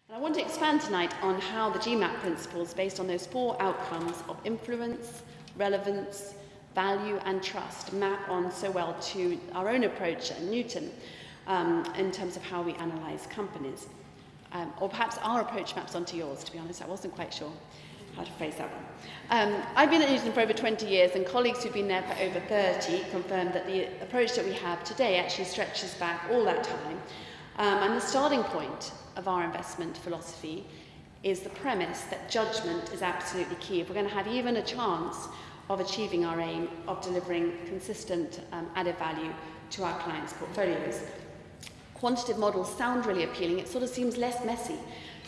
And I want to expand tonight on how the GMAP principles, based on those 4 outcomes of influence, relevance, value and trust, map on so well to our own approach at Newton in terms of how we analyse companies. Or perhaps our approach maps onto yours, to be honest. I wasn't quite sure how to phrase that one. I've been at Newton for over 20 years, and colleagues who've been there for over 30 confirmed that the approach that we have today actually stretches back all that time. And the starting point of our investment philosophy is the premise that judgment is absolutely key. If we're going to have even a chance of achieving our aim of delivering consistent added value to our clients' portfolios. Quantitative models sound really appealing. It sort of seems less messy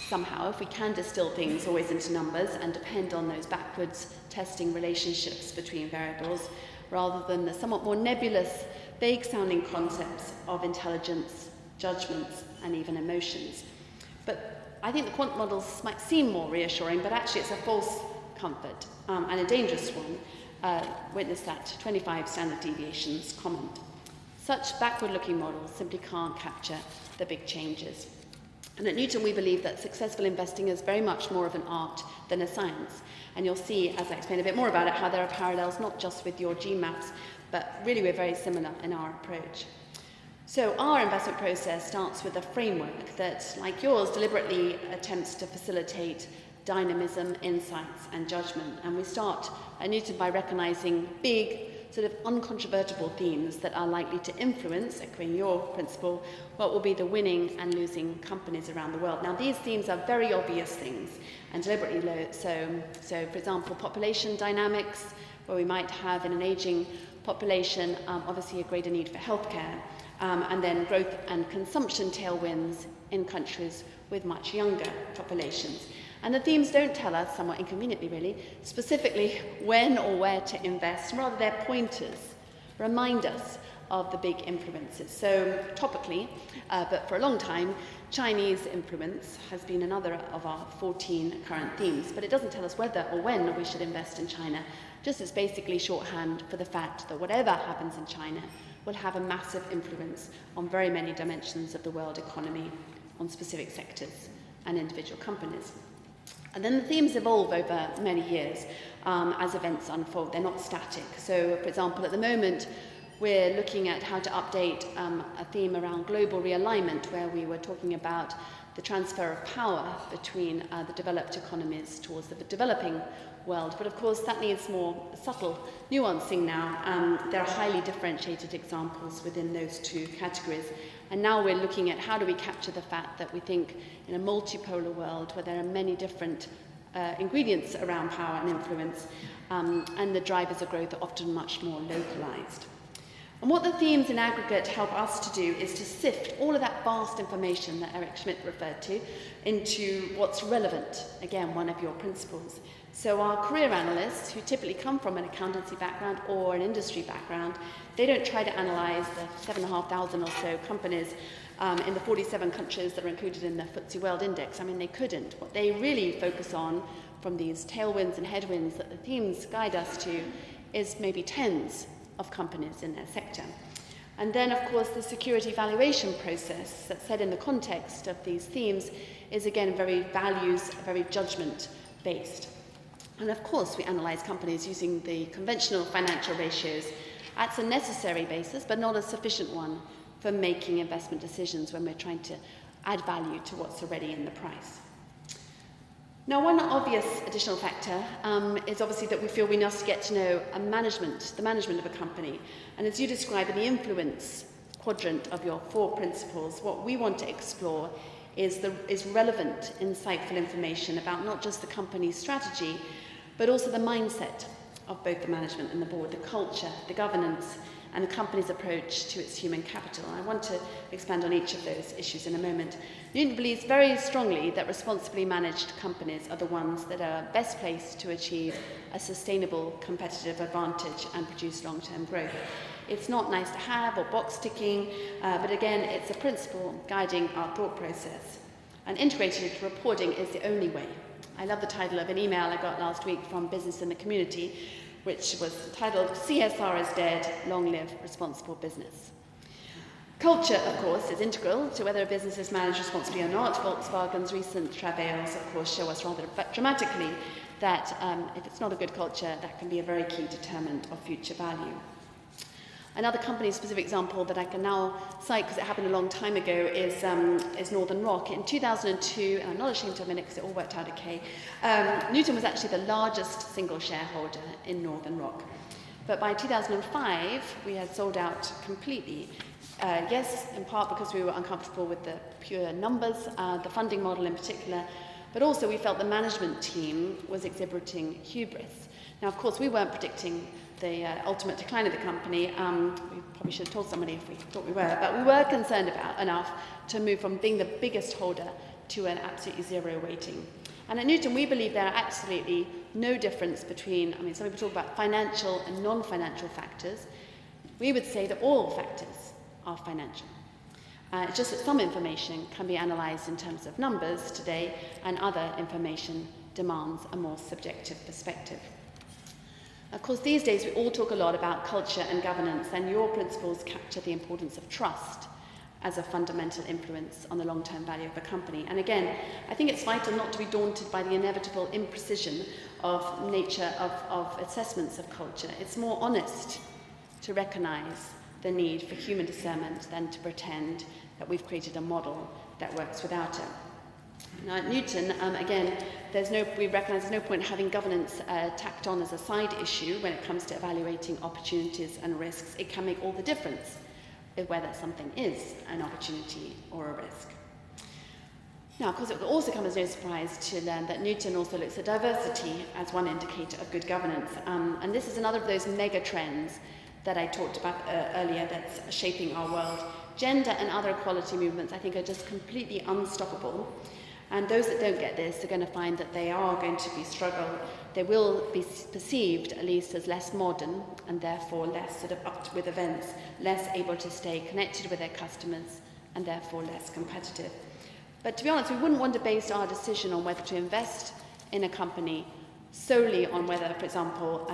somehow if we can distill things always into numbers and depend on those backwards testing relationships between variables rather than the somewhat more nebulous, vague-sounding concepts of intelligence, judgments, and even emotions. But I think the quant models might seem more reassuring, but actually it's a false comfort and a dangerous one. Witness that 25 standard deviations comment. Such backward-looking models simply can't capture the big changes. And at Newton, we believe that successful investing is very much more of an art than a science. And you'll see, as I explain a bit more about it, how there are parallels not just with your GMAPs, but really we're very similar in our approach. So our investment process starts with a framework that, like yours, deliberately attempts to facilitate dynamism, insights, and judgment. And we start at Newton by recognising big, sort of uncontrovertible themes that are likely to influence, echoing your principle, what will be the winning and losing companies around the world. Now, these themes are very obvious things, and deliberately low. So, for example, population dynamics, where we might have in an ageing population, obviously a greater need for healthcare, and then growth and consumption tailwinds in countries with much younger populations. And the themes don't tell us, somewhat inconveniently really, specifically when or where to invest, rather they're pointers, remind us of the big influences. So topically, but for a long time, Chinese influence has been another of our 14 current themes, but it doesn't tell us whether or when we should invest in China, just as basically shorthand for the fact that whatever happens in China will have a massive influence on very many dimensions of the world economy, on specific sectors and individual companies. And then the themes evolve over many years as events unfold. They're not static. So, for example, at the moment, we're looking at how to update a theme around global realignment, where we were talking about the transfer of power between the developed economies towards the developing world. But of course, that needs more subtle nuancing now. There are highly differentiated examples within those two categories. And now we're looking at how do we capture the fact that we think in a multipolar world where there are many different ingredients around power and influence, and the drivers of growth are often much more localized. And what the themes in aggregate help us to do is to sift all of that vast information that Eric Schmidt referred to into what's relevant, again, one of your principles. So our career analysts, who typically come from an accountancy background or an industry background, they don't try to analyse the 7,500 or so companies in the 47 countries that are included in the FTSE World Index. I mean, they couldn't. What they really focus on from these tailwinds and headwinds that the themes guide us to is maybe tens of companies in their sector. And then, of course, the security valuation process that's set in the context of these themes is, again, very values, very judgment-based. And, of course, we analyse companies using the conventional financial ratios. That's a necessary basis, but not a sufficient one for making investment decisions when we're trying to add value to what's already in the price. Now, one obvious additional factor is obviously that we feel we must get to know the management of a company. And as you describe in the influence quadrant of your 4 principles, what we want to explore is relevant, insightful information about not just the company's strategy, but also the mindset of both the management and the board, the culture, the governance, and the company's approach to its human capital. And I want to expand on each of those issues in a moment. Newton believes very strongly that responsibly managed companies are the ones that are best placed to achieve a sustainable competitive advantage and produce long-term growth. It's not nice to have or box ticking, but again, it's a principle guiding our thought process. And integrated reporting is the only way. I love the title of an email I got last week from Business in the Community, which was titled, CSR is Dead, Long Live Responsible Business. Culture, of course, is integral to whether a business is managed responsibly or not. Volkswagen's recent travails, of course, show us rather dramatically that if it's not a good culture, that can be a very key determinant of future value. Another company-specific example that I can now cite, because it happened a long time ago, is Northern Rock. In 2002, and I'm not ashamed to admit it because it all worked out okay, Newton was actually the largest single shareholder in Northern Rock. But by 2005, we had sold out completely. Yes, in part because we were uncomfortable with the pure numbers, the funding model in particular, but also we felt the management team was exhibiting hubris. Now, of course, we weren't predicting the ultimate decline of the company. We probably should have told somebody if we thought we were, but we were concerned enough to move from being the biggest holder to an absolutely zero weighting. And at Newton, we believe there are absolutely no difference between, some people talk about financial and non-financial factors. We would say that all factors are financial. It's just that some information can be analysed in terms of numbers today, and other information demands a more subjective perspective. Of course, these days we all talk a lot about culture and governance, and your principles capture the importance of trust as a fundamental influence on the long-term value of a company. And again, I think it's vital not to be daunted by the inevitable imprecision of nature of assessments of culture. It's more honest to recognise the need for human discernment than to pretend that we've created a model that works without it. Now at Newton, again, we recognise there's no point having governance tacked on as a side issue when it comes to evaluating opportunities and risks. It can make all the difference of whether something is an opportunity or a risk. Now, of course, it will also come as no surprise to learn that Newton also looks at diversity as one indicator of good governance. And this is another of those mega trends that I talked about earlier that's shaping our world. Gender and other equality movements, I think, are just completely unstoppable. And those that don't get this are going to find that they are going to be struggle. They will be perceived, at least, as less modern and therefore less sort of up with events, less able to stay connected with their customers and therefore less competitive. But to be honest, we wouldn't want to base our decision on whether to invest in a company solely on whether, for example,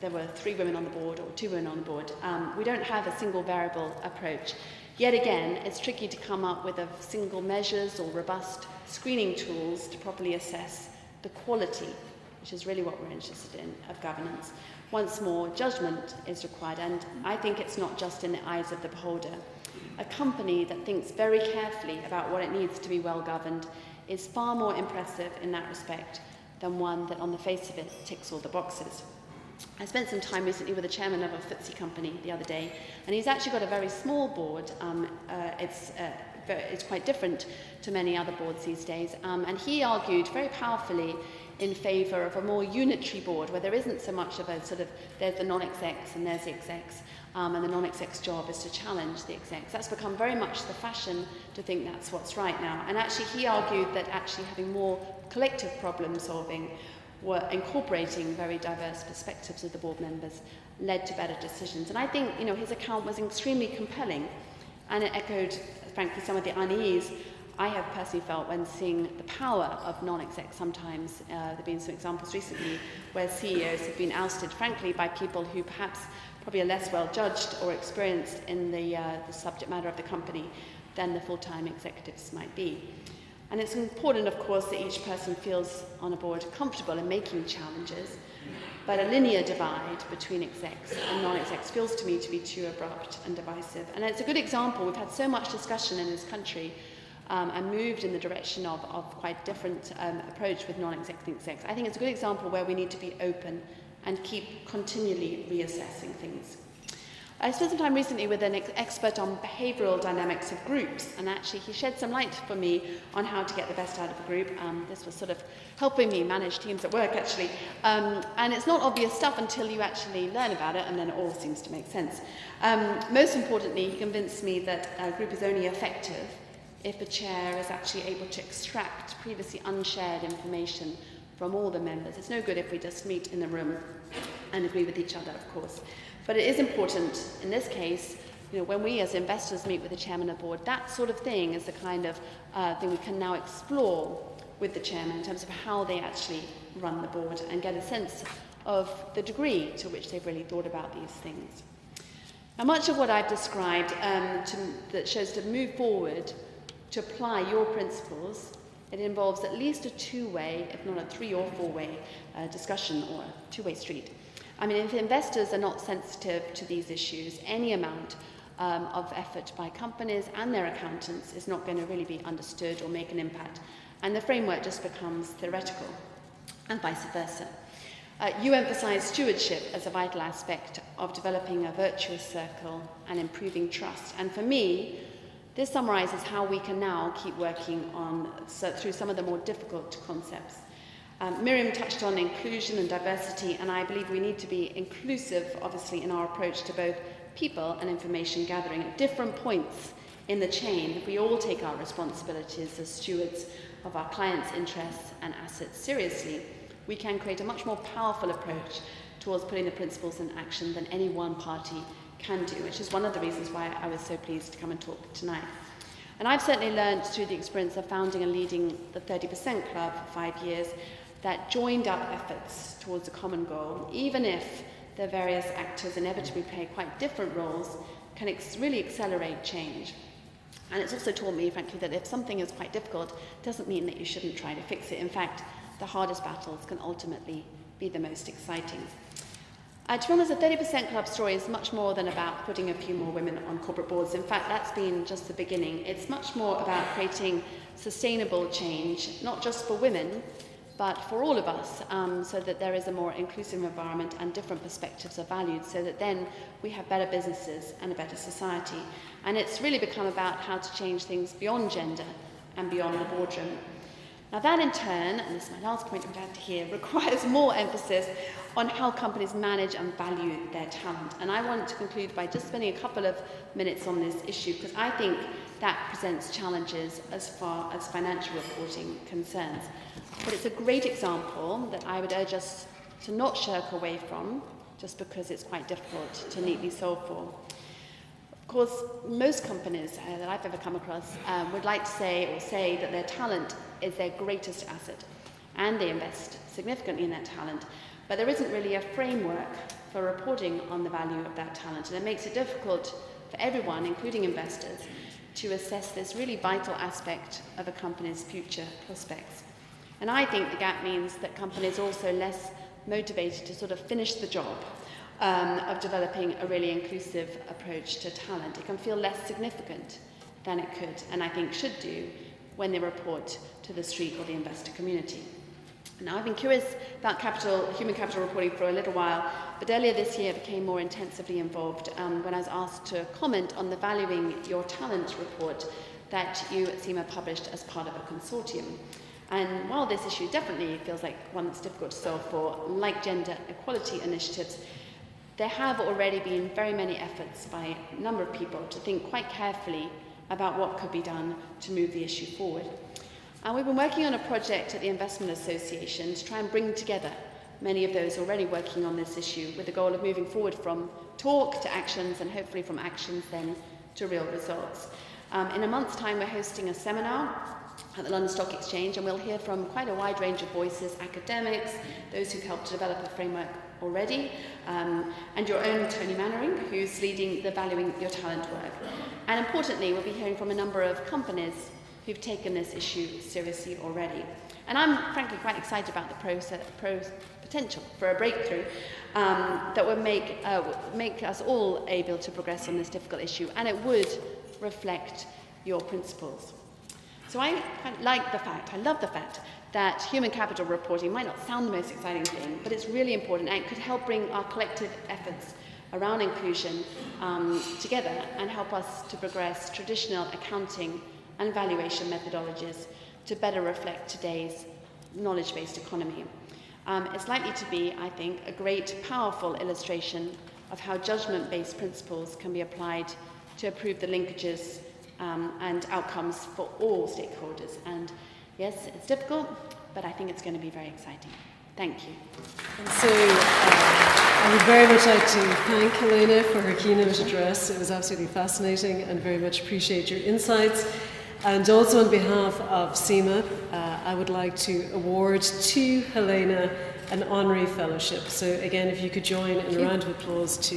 there were 3 women on the board or 2 women on the board. We don't have a single variable approach. Yet again, it's tricky to come up with a single measures or robust screening tools to properly assess the quality, which is really what we're interested in, of governance. Once more, judgment is required, and I think it's not just in the eyes of the beholder. A company that thinks very carefully about what it needs to be well governed is far more impressive in that respect than one that on the face of it ticks all the boxes. I spent some time recently with the chairman of a FTSE company the other day, and he's actually got a very small board. It's quite different to many other boards these days, and he argued very powerfully in favour of a more unitary board where there isn't so much of a sort of, there's the non-execs and there's the execs, and the non-execs' job is to challenge the execs. That's become very much the fashion to think that's what's right now. And actually he argued that actually having more collective problem solving, were incorporating very diverse perspectives of the board members, led to better decisions. And I think, his account was extremely compelling, and it echoed, frankly, some of the unease I have personally felt when seeing the power of non-execs sometimes. There have been some examples recently where CEOs have been ousted, frankly, by people who perhaps probably are less well judged or experienced in the subject matter of the company than the full-time executives might be. And it's important, of course, that each person feels on a board comfortable in making challenges, but a linear divide between execs and non-execs feels to me to be too abrupt and divisive. And it's a good example. We've had so much discussion in this country and moved in the direction of quite different approach with non-execs and execs. I think it's a good example where we need to be open and keep continually reassessing things. I spent some time recently with an expert on behavioural dynamics of groups, and actually he shed some light for me on how to get the best out of a group. This was sort of helping me manage teams at work, actually. And it's not obvious stuff until you actually learn about it, and then it all seems to make sense. Most importantly, he convinced me that a group is only effective if the chair is actually able to extract previously unshared information from all the members. It's no good if we just meet in the room and agree with each other, of course. But it is important, in this case, when we as investors meet with the chairman of the board, that sort of thing is the kind of thing we can now explore with the chairman in terms of how they actually run the board and get a sense of the degree to which they've really thought about these things. Now, much of what I've described that shows to move forward, to apply your principles, it involves at least a two-way, if not a three or four-way discussion, or a two-way street. I mean, if investors are not sensitive to these issues, any amount of effort by companies and their accountants is not going to really be understood or make an impact. And the framework just becomes theoretical, and vice versa. You emphasise stewardship as a vital aspect of developing a virtuous circle and improving trust. And for me, this summarises how we can now keep working through some of the more difficult concepts. Miriam touched on inclusion and diversity, and I believe we need to be inclusive, obviously, in our approach to both people and information gathering at different points in the chain. If we all take our responsibilities as stewards of our clients' interests and assets seriously, we can create a much more powerful approach towards putting the principles in action than any one party can do, which is one of the reasons why I was so pleased to come and talk tonight. And I've certainly learned through the experience of founding and leading the 30% Club for 5 years that joined up efforts towards a common goal, even if the various actors inevitably play quite different roles, can really accelerate change. And it's also taught me, frankly, that if something is quite difficult, it doesn't mean that you shouldn't try to fix it. In fact, the hardest battles can ultimately be the most exciting. To be honest, the 30% Club story is much more than about putting a few more women on corporate boards. In fact, that's been just the beginning. It's much more about creating sustainable change, not just for women, but for all of us, so that there is a more inclusive environment and different perspectives are valued, so that then we have better businesses and a better society. And it's really become about how to change things beyond gender and beyond the boardroom. Now that in turn, and this is my last point I'm glad to hear, requires more emphasis on how companies manage and value their talent. And I want to conclude by just spending a couple of minutes on this issue, because I think that presents challenges as far as financial reporting concerns. But it's a great example that I would urge us to not shirk away from, just because it's quite difficult to neatly solve for. Of course, most companies that I've ever come across would like to say that their talent is their greatest asset, and they invest significantly in that talent. But there isn't really a framework for reporting on the value of that talent, and it makes it difficult for everyone, including investors, to assess this really vital aspect of a company's future prospects. And I think the gap means that companies are also less motivated to sort of finish the job of developing a really inclusive approach to talent. It can feel less significant than it could, and I think should do, when they report to the street or the investor community. Now, I've been curious about human capital reporting for a little while, but earlier this year I became more intensively involved when I was asked to comment on the Valuing Your Talent report that you at CIMA published as part of a consortium. And while this issue definitely feels like one that's difficult to solve for, like gender equality initiatives, there have already been very many efforts by a number of people to think quite carefully about what could be done to move the issue forward. And we've been working on a project at the Investment Association to try and bring together many of those already working on this issue, with the goal of moving forward from talk to actions, and hopefully from actions then to real results. In a month's time, we're hosting a seminar at the London Stock Exchange, and we'll hear from quite a wide range of voices: academics, those who've helped to develop a framework already, and your own Tony Mannering, who's leading the Valuing Your Talent work. And importantly, we'll be hearing from a number of companies who've taken this issue seriously already. And I'm frankly quite excited about the potential for a breakthrough that would make us all able to progress on this difficult issue, and it would reflect your principles. So I love the fact that human capital reporting might not sound the most exciting thing, but it's really important, and it could help bring our collective efforts around inclusion together and help us to progress traditional accounting and valuation methodologies to better reflect today's knowledge-based economy. It's likely to be, I think, a great, powerful illustration of how judgment-based principles can be applied to improve the linkages and outcomes for all stakeholders. And yes, it's difficult, but I think it's going to be very exciting. Thank you. And so I would very much like to thank Helena for her keynote address. It was absolutely fascinating, and very much appreciate your insights. And also on behalf of CIMA, I would like to award to Helena an honorary fellowship. So again, if you could join in a round of applause to